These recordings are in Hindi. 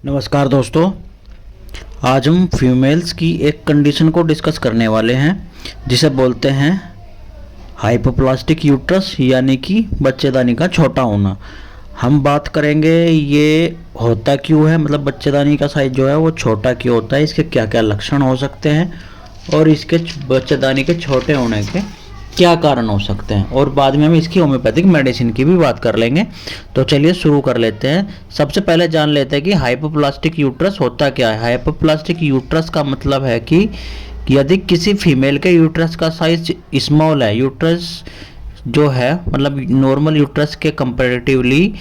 नमस्कार दोस्तों। आज हम फीमेल्स की एक कंडीशन को डिस्कस करने वाले हैं जिसे बोलते हैं हाइपोप्लास्टिक यूट्रस यानी कि बच्चेदानी का छोटा होना। हम बात करेंगे ये होता क्यों है, मतलब बच्चेदानी का साइज जो है वो छोटा क्यों होता है, इसके क्या क्या लक्षण हो सकते हैं और इसके बच्चेदानी के छोटे होने के क्या कारण हो सकते हैं, और बाद में हम इसकी होम्योपैथिक मेडिसिन की भी बात कर लेंगे। तो चलिए शुरू कर लेते हैं। सबसे पहले जान लेते हैं कि हाइपोप्लास्टिक यूट्रस होता क्या है। हाइपोप्लास्टिक यूट्रस का मतलब है कि यदि किसी फीमेल के यूट्रस का साइज स्मॉल है, यूट्रस जो है मतलब नॉर्मल यूट्रस के कंपैरेटिवली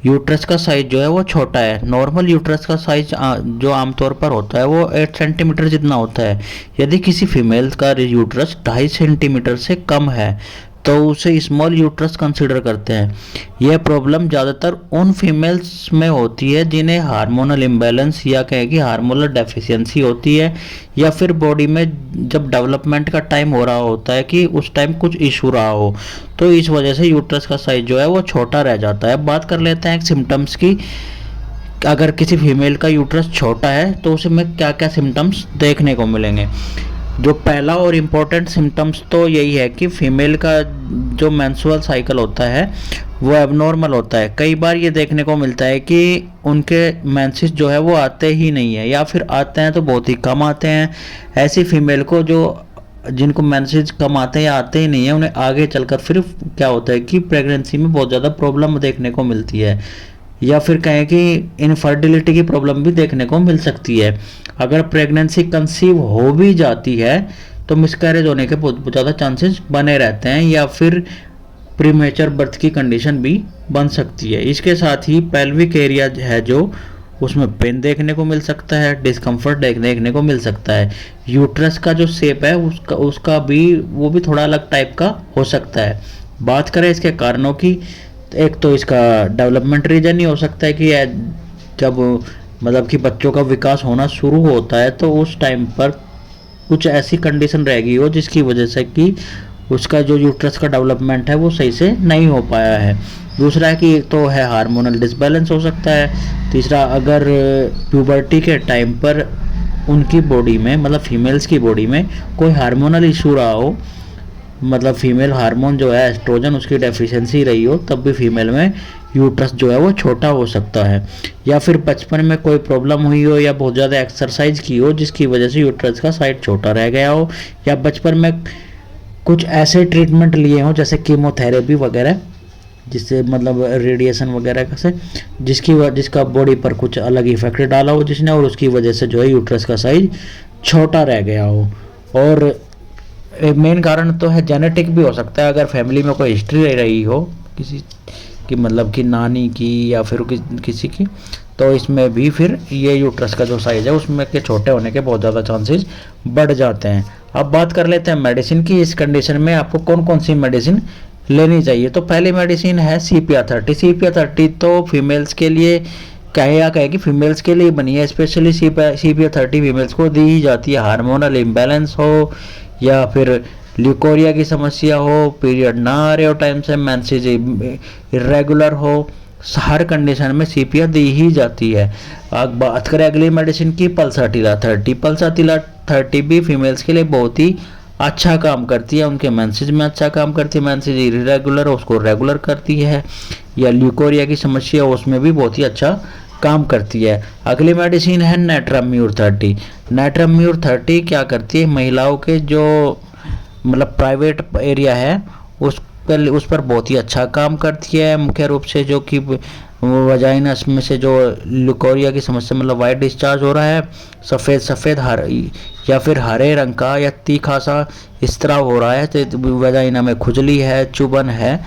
यूट्रस का साइज जो है वो छोटा है। नॉर्मल यूट्रस का साइज जो आमतौर पर होता है वो 8 सेंटीमीटर जितना होता है। यदि किसी फीमेल का यूट्रस 2.5 सेंटीमीटर से कम है तो उसे स्मॉल यूट्रस कंसीडर करते हैं। यह प्रॉब्लम ज़्यादातर उन फीमेल्स में होती है जिन्हें हार्मोनल इम्बैलेंस या कहें कि हार्मोनल डेफिशिएंसी होती है, या फिर बॉडी में जब डेवलपमेंट का टाइम हो रहा होता है कि उस टाइम कुछ इशू रहा हो, तो इस वजह से यूट्रस का साइज जो है वो छोटा रह जाता है। बात कर लेते हैं सिम्टम्स की। अगर किसी फीमेल का यूट्रस छोटा है तो उसमें क्या क्या सिम्टम्स देखने को मिलेंगे। जो पहला और इम्पोर्टेंट सिम्टम्स तो यही है कि फीमेल का जो मेंस्ट्रुअल साइकिल होता है वो एबनॉर्मल होता है। कई बार ये देखने को मिलता है कि उनके मेंसेस जो है वो आते ही नहीं है, या फिर आते हैं तो बहुत ही कम आते हैं। ऐसी फीमेल को जिनको मेंसेस कम आते हैं या आते ही नहीं है, उन्हें आगे चलकर फिर क्या होता है कि प्रेगनेंसी में बहुत ज़्यादा प्रॉब्लम देखने को मिलती है, या फिर कहें कि इनफर्टिलिटी की प्रॉब्लम भी देखने को मिल सकती है। अगर प्रेगनेंसी कंसीव हो भी जाती है तो मिसकैरेज होने के बहुत ज़्यादा चांसेस बने रहते हैं, या फिर प्रीमेचर बर्थ की कंडीशन भी बन सकती है। इसके साथ ही पेल्विक एरिया है जो उसमें पेन देखने को मिल सकता है, डिस्कम्फर्ट देखने को मिल सकता है। यूट्रस का जो शेप है उसका भी वो भी थोड़ा अलग टाइप का हो सकता है। बात करें इसके कारणों की, एक तो इसका डेवलपमेंट रीजन ही हो सकता है कि जब मतलब कि बच्चों का विकास होना शुरू होता है तो उस टाइम पर कुछ ऐसी कंडीशन रहेगी हो जिसकी वजह से कि उसका जो यूट्रस का डेवलपमेंट है वो सही से नहीं हो पाया है। दूसरा है कि तो है हार्मोनल डिसबैलेंस हो सकता है। तीसरा, अगर प्यूबर्टी के टाइम पर उनकी बॉडी में मतलब फीमेल्स की बॉडी में कोई हार्मोनल इशू रहा हो, मतलब फीमेल हार्मोन जो है एस्ट्रोजन उसकी डेफिशिएंसी रही हो, तब भी फीमेल में यूट्रस जो है वो छोटा हो सकता है। या फिर बचपन में कोई प्रॉब्लम हुई हो या बहुत ज़्यादा एक्सरसाइज की हो जिसकी वजह से यूट्रस का साइज छोटा रह गया हो, या बचपन में कुछ ऐसे ट्रीटमेंट लिए हों जैसे कीमोथेरेपी वगैरह, जिससे मतलब रेडिएशन वगैरह से जिसका बॉडी पर कुछ अलग इफेक्ट डाला हो जिसने, और उसकी वजह से जो है यूट्रस का साइज छोटा रह गया हो। और मेन कारण तो है जेनेटिक भी हो सकता है। अगर फैमिली में कोई हिस्ट्री रही हो किसी की, मतलब कि नानी की या फिर किसी की, तो इसमें भी फिर ये यूट्रस का जो साइज है उसमें के छोटे होने के बहुत ज़्यादा चांसेस बढ़ जाते हैं। अब बात कर लेते हैं मेडिसिन की। इस कंडीशन में आपको कौन कौन सी मेडिसिन लेनी चाहिए। तो पहली मेडिसिन है CPR30। CPR30 तो फीमेल्स के लिए कहे कि फीमेल्स के लिए बनी है, स्पेशली CPR30 फीमेल्स को दी ही जाती है। हार्मोनल इम्बैलेंस हो या फिर ल्यूकोरिया की समस्या हो, पीरियड ना आ रहे हो टाइम से, मेंसेस इरेगुलर हो, हर कंडीशन में CPR दी ही जाती है। अब बात करें अगली मेडिसिन की, पल्साटिला 30। पल्साटिला 30 भी फीमेल्स के लिए बहुत ही अच्छा काम करती है। उनके मेंसेस में अच्छा काम करती है, मेंसेस इरेगुलर हो उसको रेगुलर करती है, या ल्यूकोरिया की समस्या हो उसमें भी बहुत ही अच्छा काम करती है। अगली मेडिसिन है नाइट्राम्यूर 30। नाइट्राम्यूर 30 क्या करती है, महिलाओं के जो मतलब प्राइवेट एरिया है उस पर बहुत ही अच्छा काम करती है। मुख्य रूप से जो कि वजाइनस में से जो ल्यूकोरिया की समस्या मतलब वाइट डिस्चार्ज हो रहा है, सफ़ेद या फिर हरे रंग का या तीखा सा स्त्राव हो रहा है, तो वजाइना में खुजली है, चुभन है,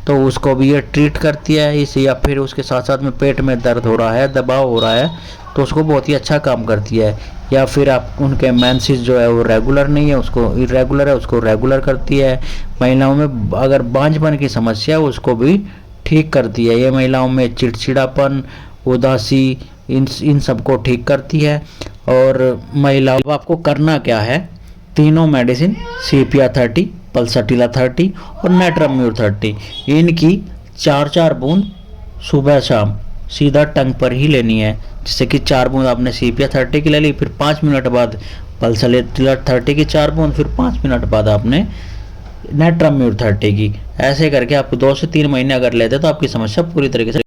तो उसको भी ये ट्रीट करती है इस, या फिर उसके साथ साथ में पेट में दर्द हो रहा है, दबाव हो रहा है, तो उसको बहुत ही अच्छा काम करती है। या फिर आप उनके मेंसेस जो है वो रेगुलर नहीं है, उसको इरेगुलर है, उसको रेगुलर करती है। महिलाओं में अगर बांझपन की समस्या है उसको भी ठीक करती है। ये महिलाओं में चिड़चिड़ापन, उदासी, इन सबको ठीक करती है। और महिलाओं आपको करना क्या है, तीनों मेडिसिन CPR30, पल्साटिला 30 और नाइट्राम्यूर 30 इनकी 4-4 बूंद सुबह शाम सीधा टंग पर ही लेनी है, जैसे कि 4 बूंद आपने सीपिया 30 की ले ली, फिर 5 मिनट बाद पल्सलेटिलर 30 की 4 बूंद, फिर 5 मिनट बाद आपने नेट्राम्यूर 30 की। ऐसे करके आपको 2 से 3 महीने अगर लेते तो आपकी समस्या पूरी तरीके से